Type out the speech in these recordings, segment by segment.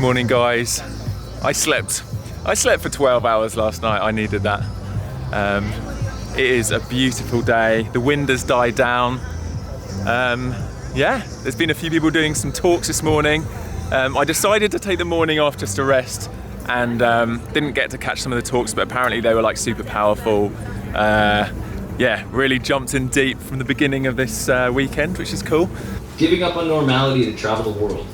morning, guys. I slept for 12 hours last night. I needed that. It is a beautiful day. The wind has died down. Yeah, there's been a few people doing some talks this morning. I decided to take the morning off just to rest, and didn't get to catch some of the talks, but apparently they were like super powerful. Yeah, really jumped in deep from the beginning of this weekend, which is cool. Giving up on normality to travel the world.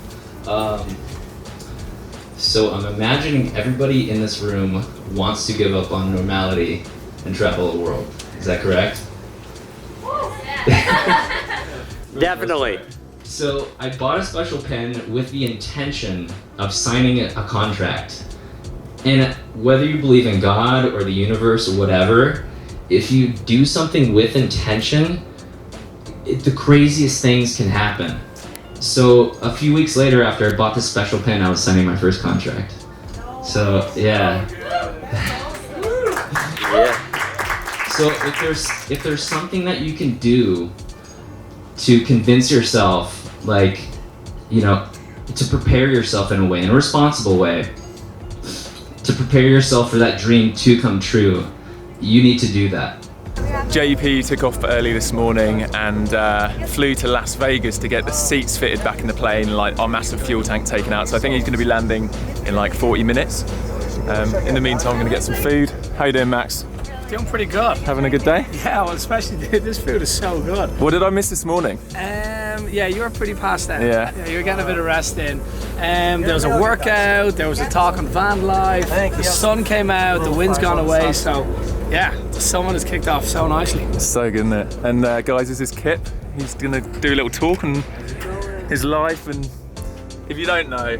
So I'm imagining everybody in this room wants to give up on normality and travel the world. Is that correct? Definitely. So I bought a special pen with the intention of signing a contract. And whether you believe in God or the universe or whatever, if you do something with intention, the craziest things can happen. So a few weeks later, after I bought this special pen, I was signing my first contract. So yeah. So if there's something that you can do to convince yourself, like, you know, to prepare yourself in a way, in a responsible way, to prepare yourself for that dream to come true, you need to do that. JP took off early this morning and flew to Las Vegas to get the seats fitted back in the plane, like our massive fuel tank taken out. So I think he's going to be landing in like 40 minutes. In the meantime, I'm going to get some food. How you doing, Max? Doing pretty good. Having a good day? Yeah, well, especially this food is so good. What did I miss this morning? Yeah, you were pretty past out. Yeah, you were getting a bit of rest in. There was a workout, there was a talk on van life, the sun came out, the wind's gone away, so yeah, the summer has kicked off so nicely. It's so good, isn't it? And guys, this is Kip. He's gonna do a little talk on his life, and if you don't know,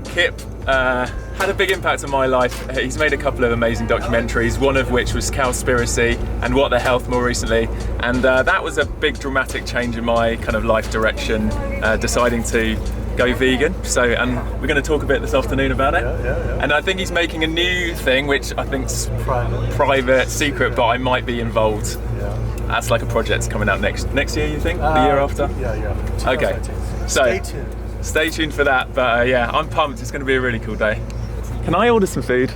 Kip had a big impact on my life. He's made a couple of amazing documentaries, one of which was Cowspiracy and What the Health more recently, and that was a big dramatic change in my kind of life direction, deciding to go vegan. So, and we're going to talk a bit this afternoon about it. Yeah. And I think he's making a new thing, which I think's private, secret, but I might be involved. Yeah. That's like a project coming out next year, you think? The year after? Yeah. Okay. So stay tuned for that. But yeah, I'm pumped. It's going to be a really cool day. Can I order some food?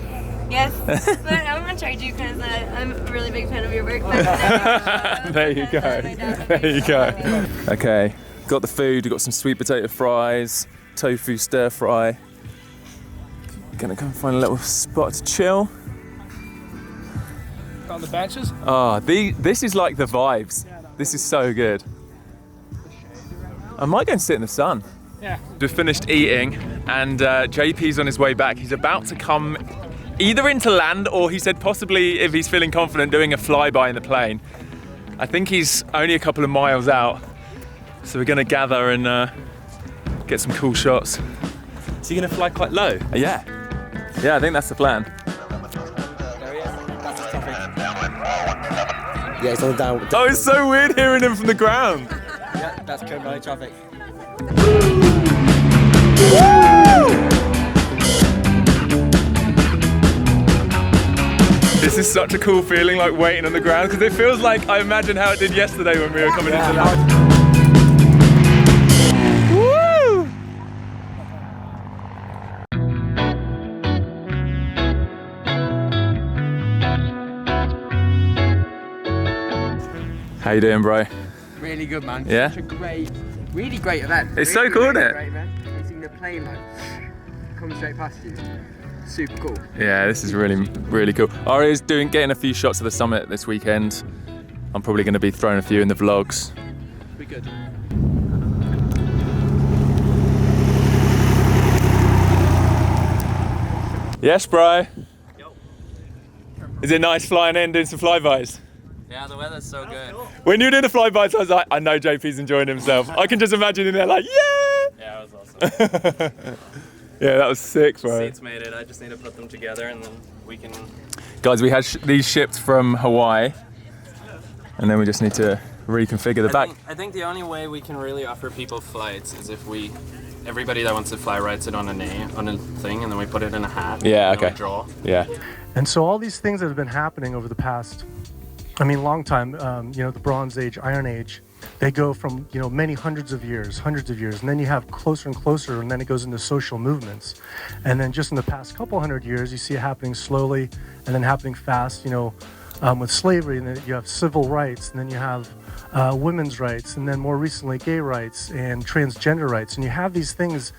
Yes, but I'm gonna charge you because I'm a really big fan of your work. There you go. There you go. Okay, got the food. We've got some sweet potato fries, tofu stir fry. Gonna go and find a little spot to chill. On the benches? Oh, this is like the vibes. This is so good. I might go and sit in the sun. Yeah. We've finished eating, and JP's on his way back. He's about to come either into land, or he said possibly, if he's feeling confident, doing a flyby in the plane. I think he's only a couple of miles out, so we're gonna gather and get some cool shots. Is he gonna fly quite low? Yeah, I think that's the plan. There he is. That's the traffic. Yeah, he's on the down. Oh, it's so weird hearing him from the ground. Yeah, that's KERN Valley traffic. This is such a cool feeling, like waiting on the ground, because it feels like I imagine how it did yesterday when we were coming into land. Woo! How you doing, bro? Really good, man. Yeah? Such a really great event. It's so cool, isn't it? Great event. You've seen the plane like come straight past you. Super cool. Yeah, this is really, really cool. Aria's getting a few shots of the summit this weekend. I'm probably going to be throwing a few in the vlogs. Be good. Yes, bro. Yo. Is it nice flying in, doing some flybys? Yeah, the weather's so good. When you were doing the flybys, I was like, I know JP's enjoying himself. I can just imagine him there like, yeah! Yeah, it was awesome. Yeah, that was sick, bro. Seats made it. I just need to put them together and then we can... Guys, we had these shipped from Hawaii, and then we just need to reconfigure the back. I think the only way we can really offer people flights is if everybody that wants to fly writes it on a thing, and then we put it in a hat. Yeah, okay. okay. Draw. Yeah. And so all these things that have been happening over the past, long time, the Bronze Age, Iron Age, They go from, many hundreds of years, and then you have closer and closer, and then it goes into social movements. And then just in the past couple hundred years, you see it happening slowly and then happening fast, with slavery, and then you have civil rights, and then you have women's rights, and then more recently gay rights and transgender rights. And you have these things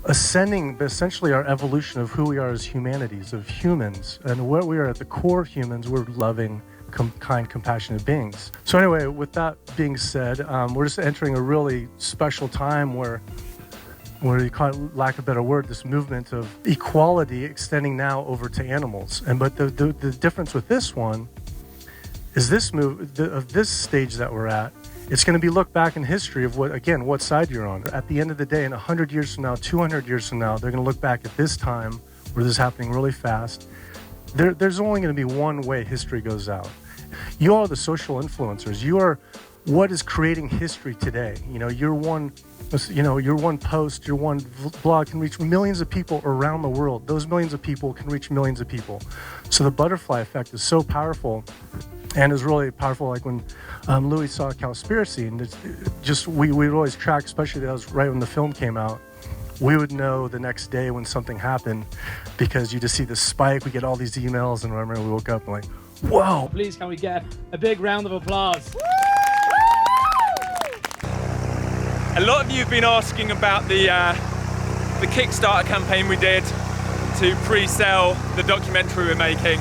ascending, but essentially our evolution of who we are as humanities, of humans, and what we are at the core of humans. We're loving, kind, compassionate beings. So anyway, with that being said, we're just entering a really special time where you call it, lack of a better word, this movement of equality extending now over to animals. But the difference with this one is this stage that we're at. It's going to be looked back in history of what side you're on. At the end of the day, in 100 years from now, 200 years from now, they're going to look back at this time where this is happening really fast. There's only going to be one way history goes out. You are the social influencers. You are what is creating history today. Your one post, your one blog can reach millions of people around the world. Those millions of people can reach millions of people. So the butterfly effect is so powerful, and is really powerful. Like when Louis saw Cowspiracy, and we would always track, especially that was right when the film came out. We would know the next day when something happened, because you just see the spike. We get all these emails, and I remember we woke up and like, whoa! Please, can we get a big round of applause? A lot of you have been asking about the Kickstarter campaign we did to pre-sell the documentary we're making.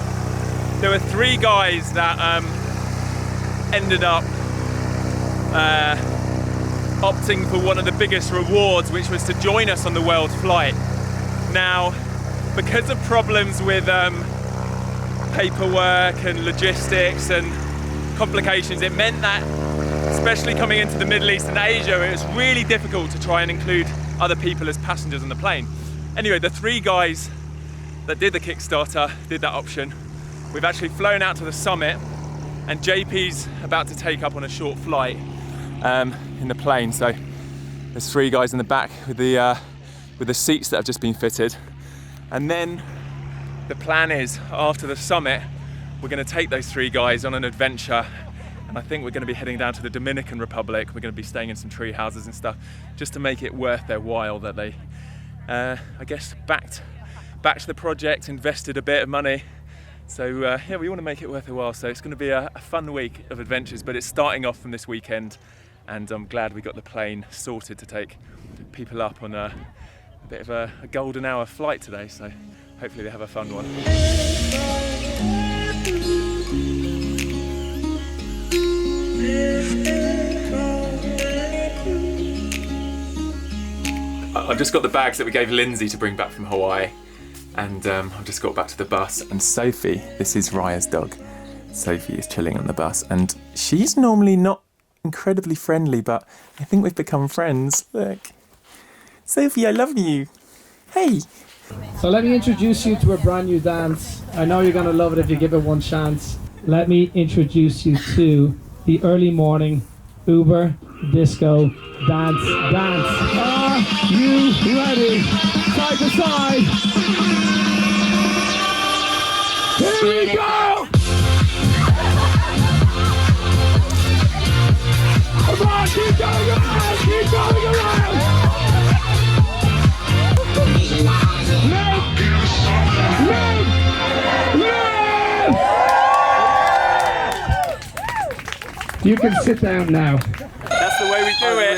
There were 3 guys that ended up opting for one of the biggest rewards, which was to join us on the world flight. Now, because of problems with paperwork and logistics and complications, it meant that, especially coming into the Middle East and Asia, it was really difficult to try and include other people as passengers on the plane. Anyway, the 3 guys that did the Kickstarter did that option. We've actually flown out to the summit, and JP's about to take up on a short flight in the plane. So there's 3 guys in the back with the seats that have just been fitted. And then the plan is, after the summit, we're going to take those 3 guys on an adventure. And I think we're going to be heading down to the Dominican Republic. We're going to be staying in some tree houses and stuff, just to make it worth their while that they, I guess, backed the project, invested a bit of money. So yeah, we want to make it worth their while. So it's going to be a fun week of adventures, but it's starting off from this weekend. And I'm glad we got the plane sorted to take people up on a bit of a golden hour flight today. So hopefully they have a fun one. I've just got the bags that we gave Lindsay to bring back from Hawaii, and I've just got back to the bus, and Sophie, this is Raya's dog, Sophie is chilling on the bus, and she's normally not incredibly friendly, but I think we've become friends. Look, Sophie, I love you. Hey. So let me introduce you to a brand new dance. I know you're gonna love it if you give it one chance. Let me introduce you to the early morning Uber disco dance. Are you ready? Side to side. Here we go! Come on, keep going around! Keep going around! You can sit down now. That's the way we do it.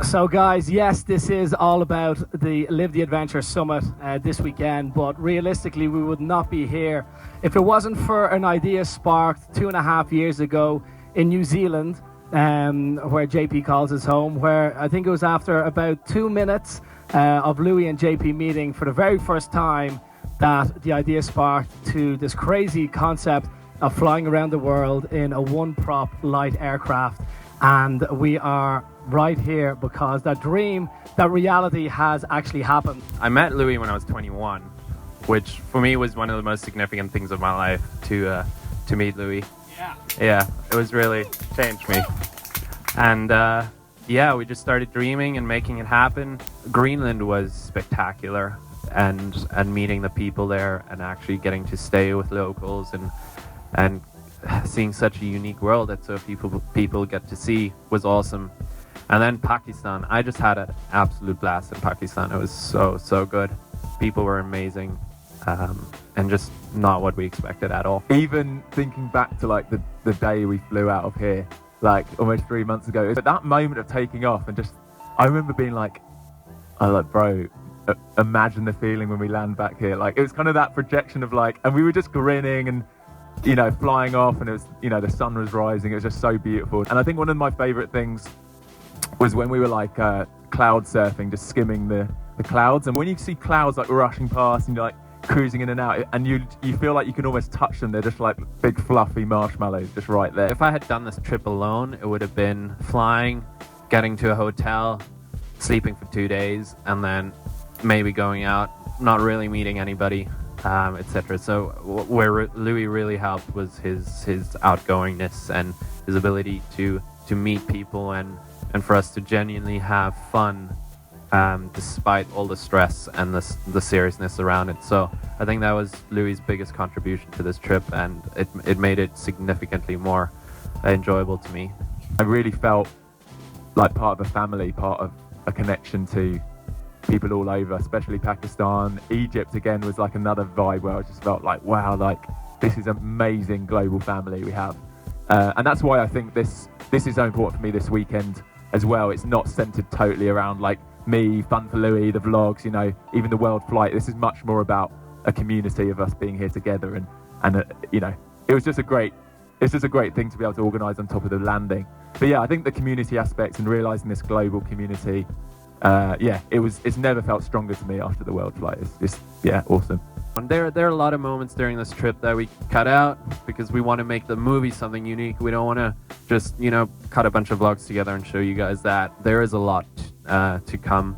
So guys, yes, this is all about the Live the Adventure Summit this weekend, but realistically we would not be here if it wasn't for an idea sparked 2.5 years ago in New Zealand, where JP calls his home, where I think it was after about 2 minutes of Louis and JP meeting for the very first time that the idea sparked to this crazy concept of flying around the world in a one-prop light aircraft. And we are right here because that dream, that reality has actually happened. I met Louis when I was 21, which for me was one of the most significant things of my life, to meet Louis. Yeah, it was really changed me. And yeah, we just started dreaming and making it happen. Greenland was spectacular, and meeting the people there and actually getting to stay with locals and seeing such a unique world that so people get to see was awesome. And then Pakistan, I just had an absolute blast in Pakistan. It was so good. People were amazing, and just not what we expected at all. Even thinking back to like the day we flew out of here, like almost 3 months ago, at that moment of taking off, and just I remember being like, bro, imagine the feeling when we land back here. Like, it was kind of that projection of like, and we were just grinning and, you know, flying off, and it was, you know, the sun was rising. It was just so beautiful. And I think one of my favorite things was when we were like cloud surfing, just skimming the clouds. And when you see clouds like rushing past and you're like cruising in and out, and you feel like you can almost touch them. They're just like big fluffy marshmallows just right there. If I had done this trip alone, it would have been flying, getting to a hotel, sleeping for 2 days, and then maybe going out, not really meeting anybody, etc. So where Louis really helped was his outgoingness and his ability to meet people and for us to genuinely have fun, despite all the stress and the seriousness around it. So I think that was Louis' biggest contribution to this trip, and it made it significantly more enjoyable to me. I really felt like part of a family, part of a connection to people all over, especially Pakistan. Egypt again was like another vibe where I just felt like, wow, like this is an amazing global family we have, and that's why I think this is so important for me this weekend as well. It's not centered totally around like me, FunForLouis, the vlogs, you know, even the world flight. This is much more about a community of us being here together, and you know, it's just a great thing to be able to organise on top of the landing. But yeah, I think the community aspect and realising this global community, it's never felt stronger to me after the world flight. It's just, yeah, awesome. And there are a lot of moments during this trip that we cut out because we want to make the movie something unique. We don't want to just, you know, cut a bunch of vlogs together and show you guys that. There is a lot to come.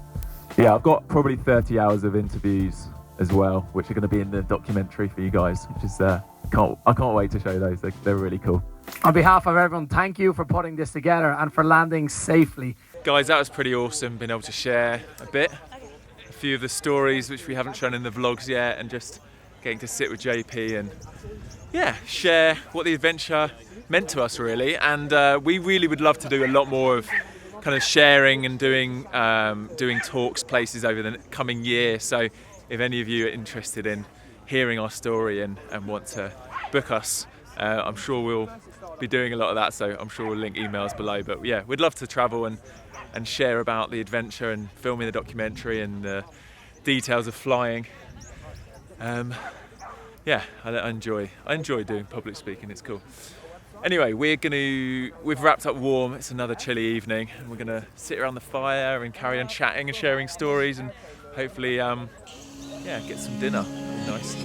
Yeah, I've got probably 30 hours of interviews as well, which are going to be in the documentary for you guys, which is I can't wait to show those. They're really cool. On behalf of everyone, thank you for putting this together and for landing safely. Guys, that was pretty awesome, being able to share a bit. A few of the stories which we haven't shown in the vlogs yet, and just getting to sit with JP and share what the adventure meant to us really. And we really would love to do a lot more of kind of sharing and doing talks places over the coming year. So if any of you are interested in hearing our story and want to book us, I'm sure we'll be doing a lot of that, so I'm sure we'll link emails below. But yeah, we'd love to travel and share about the adventure and filming the documentary and the details of flying. I enjoy doing public speaking. It's cool. Anyway, we've wrapped up warm. It's another chilly evening, and we're gonna sit around the fire and carry on chatting and sharing stories, and hopefully get some dinner. Nice.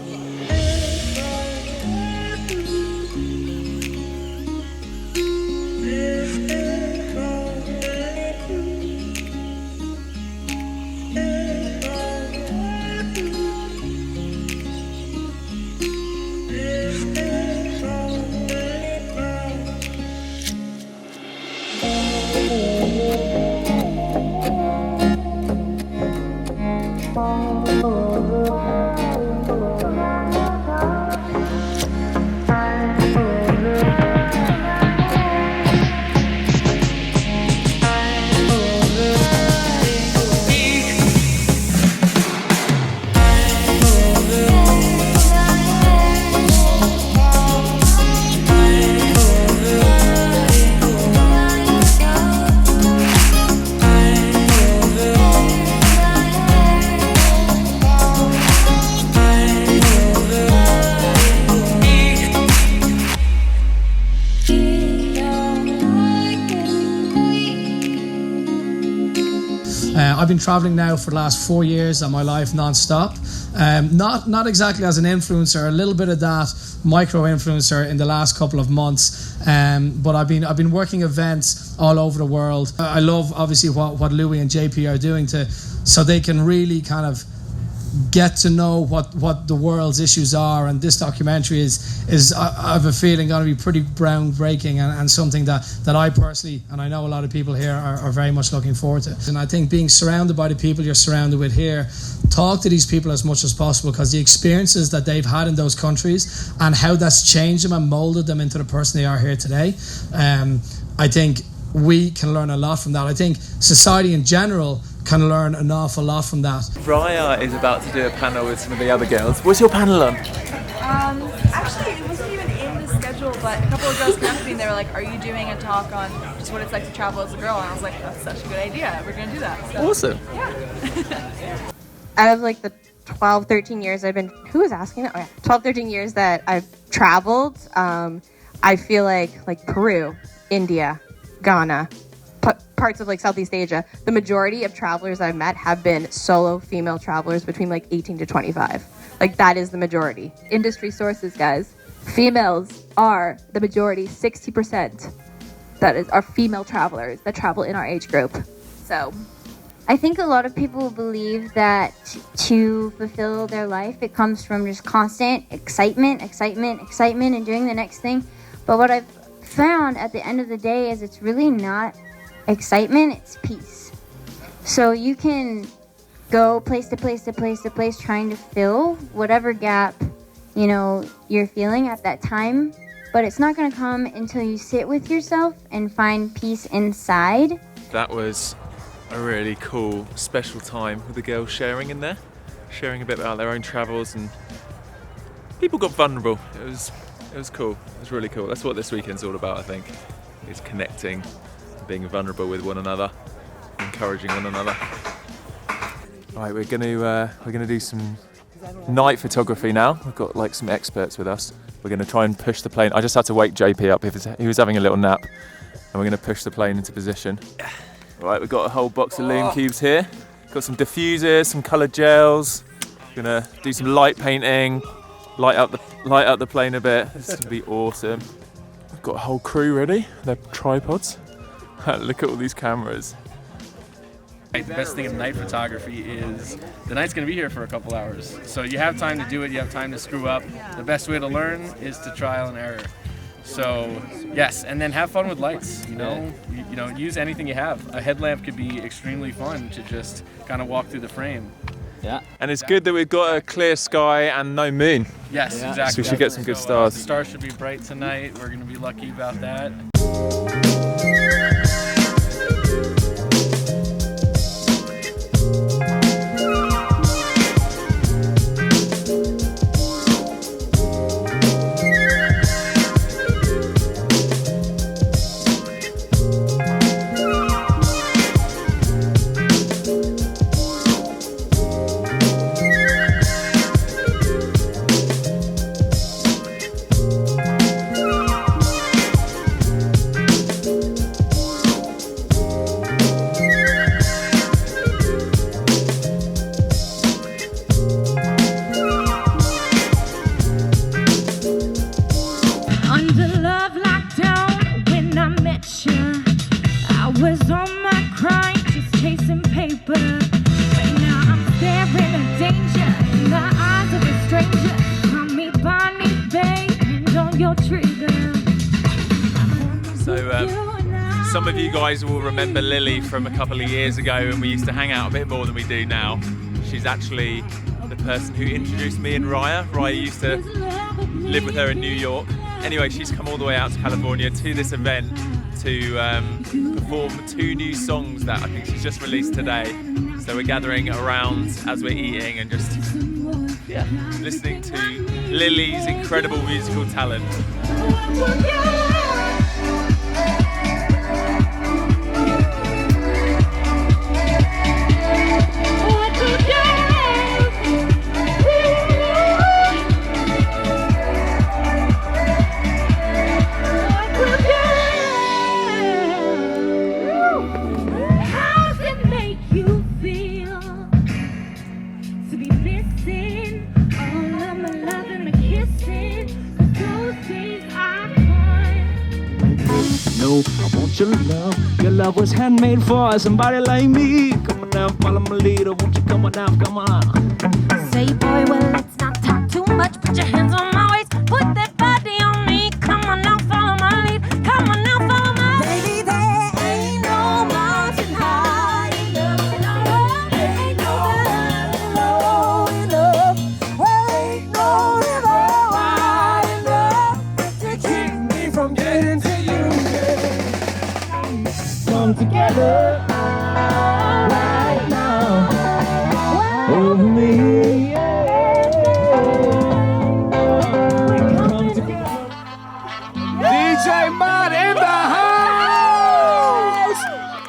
I've been traveling now for the last 4 years of my life non-stop. Not exactly as an influencer, a little bit of that micro influencer in the last couple of months. But I've been working events all over the world. I love obviously what Louis and JP are doing so they can really kind of get to know what the world's issues are, and this documentary is I have a feeling going to be pretty groundbreaking and something that I personally, and I know a lot of people here are very much looking forward to. And I think being surrounded by the people you're surrounded with here, talk to these people as much as possible, because the experiences that they've had in those countries and how that's changed them and molded them into the person they are here today, I think we can learn a lot from that. I think society in general can learn an awful lot from that. Raya is about to do a panel with some of the other girls. What's your panel on? Actually, it wasn't even in the schedule, but a couple of girls came up to me and they were like, "Are you doing a talk on just what it's like to travel as a girl?" And I was like, "That's such a good idea. We're gonna do that." So, awesome. Yeah. Out of like the 12, 13 years I've been, who was asking that? Oh yeah, 12, 13 years that I've traveled, I feel like Peru, India, Ghana, parts of like Southeast Asia, the majority of travelers I've met have been solo female travelers between like 18 to 25. Like that is the majority. Industry sources, guys. Females are the majority, 60%. Are female travelers that travel in our age group. So I think a lot of people believe that to fulfill their life, it comes from just constant excitement, and doing the next thing. But what I've found at the end of the day is it's really not excitement, it's peace. So you can go place to place trying to fill whatever gap, you're feeling at that time, but it's not going to come until you sit with yourself and find peace inside. That was a really cool, special time with the girls sharing in there, sharing a bit about their own travels, and people got vulnerable. It was cool. It was really cool. That's what this weekend's all about, I think, is connecting, being vulnerable with one another, encouraging one another. Right, we're gonna do some night photography now. We've got like some experts with us. We're gonna try and push the plane. I just had to wake JP up. He was having a little nap, and we're gonna push the plane into position. Right, we've got a whole box of loom cubes here. Got some diffusers, some coloured gels. We're gonna do some light painting, light up the plane a bit. This is gonna be awesome. We've got a whole crew ready. They're tripods. Look at all these cameras. The best thing of night photography is the night's going to be here for a couple hours. So you have time to do it, you have time to screw up. The best way to learn is to trial and error. So yes, and then have fun with lights, use anything you have. A headlamp could be extremely fun to just kind of walk through the frame. Yeah. And it's good that we've got a clear sky and no moon. Yes, exactly. So we should get some good stars. The stars should be bright tonight. We're going to be lucky about that. Some of you guys will remember Lily from a couple of years ago, and we used to hang out a bit more than we do now. She's actually the person who introduced me and Raya. Raya used to live with her in New York. Anyway, she's come all the way out to California to this event to perform 2 new songs that I think she's just released today. So we're gathering around as we're eating and just listening to Lily's incredible musical talent. Your love was handmade for somebody like me. Come on now, follow my leader. Won't you come on now, come on. Playboy, well, let's not talk too much. Put your hands on my waist, put that body on me. Come on now, follow my lead. Come on now, follow my lead. Baby, there ain't no mountain high enough. There ain't no valley low enough. There ain't no river wide enough to keep me from getting to you. Come together right now over me. DJ Man in the house!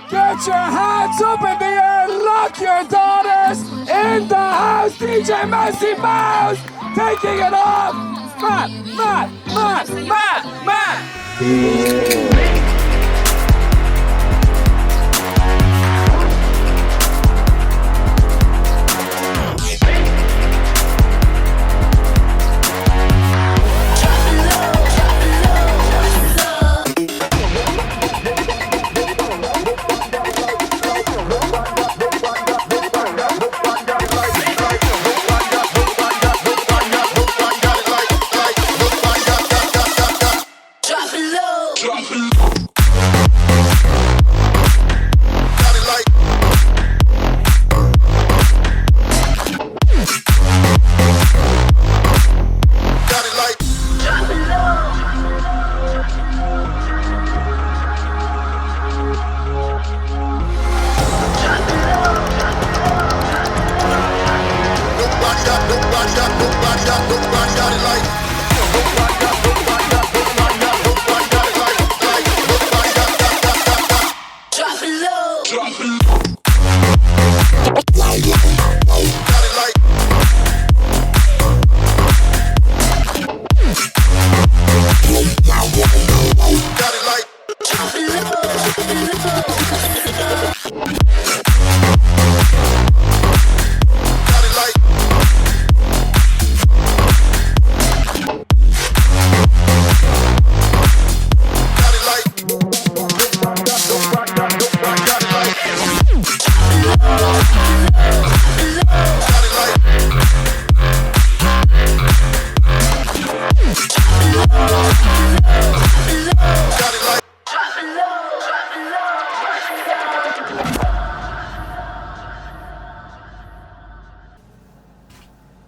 Get your hands up in the air, lock your daughters in the house! DJ Messy Mouse taking it off! Matt!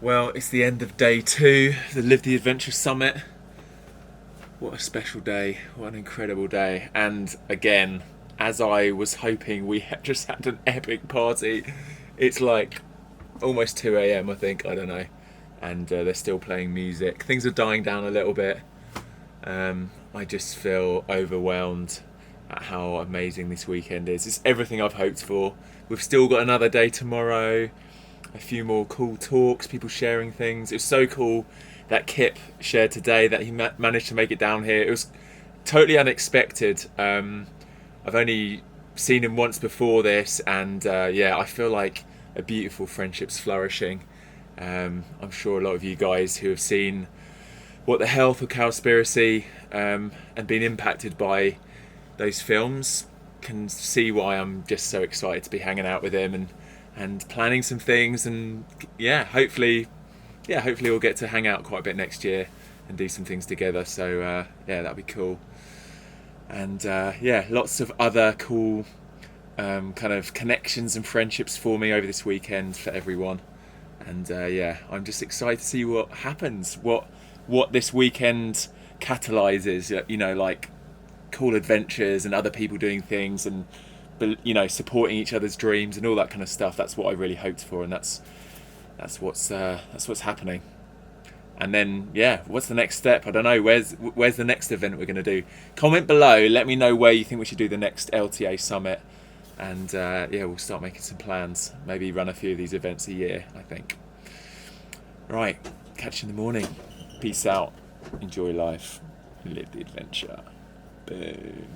Well, it's the end of day 2, the Live the Adventure Summit. What a special day, what an incredible day. And again, as I was hoping, we just had an epic party. It's like almost 2 AM, I think, I don't know. And they're still playing music. Things are dying down a little bit. I just feel overwhelmed at how amazing this weekend is. It's everything I've hoped for. We've still got another day tomorrow. A few more cool talks, people sharing things. It was so cool that Kip shared today that he managed to make it down here. It was totally unexpected. I've only seen him once before this, and yeah, I feel like a beautiful friendship's flourishing. I'm sure a lot of you guys who have seen What the Health or Cowspiracy and been impacted by those films can see why I'm just so excited to be hanging out with him and planning some things, and hopefully we'll get to hang out quite a bit next year and do some things together. So yeah, that'd be cool. And yeah, lots of other cool kind of connections and friendships forming over this weekend for everyone. And yeah, I'm just excited to see what happens, what this weekend catalyzes, you know, like cool adventures and other people doing things and, you know, supporting each other's dreams and all that kind of stuff. That's what I really hoped for, and that's what's happening. And then yeah, what's the next step? I don't know. Where's the next event we're going to do? Comment below. Let me know where you think we should do the next LTA summit, and yeah, we'll start making some plans. Maybe run a few of these events a year, I think. Right, catch you in the morning. Peace out. Enjoy life. Live the adventure. Boom.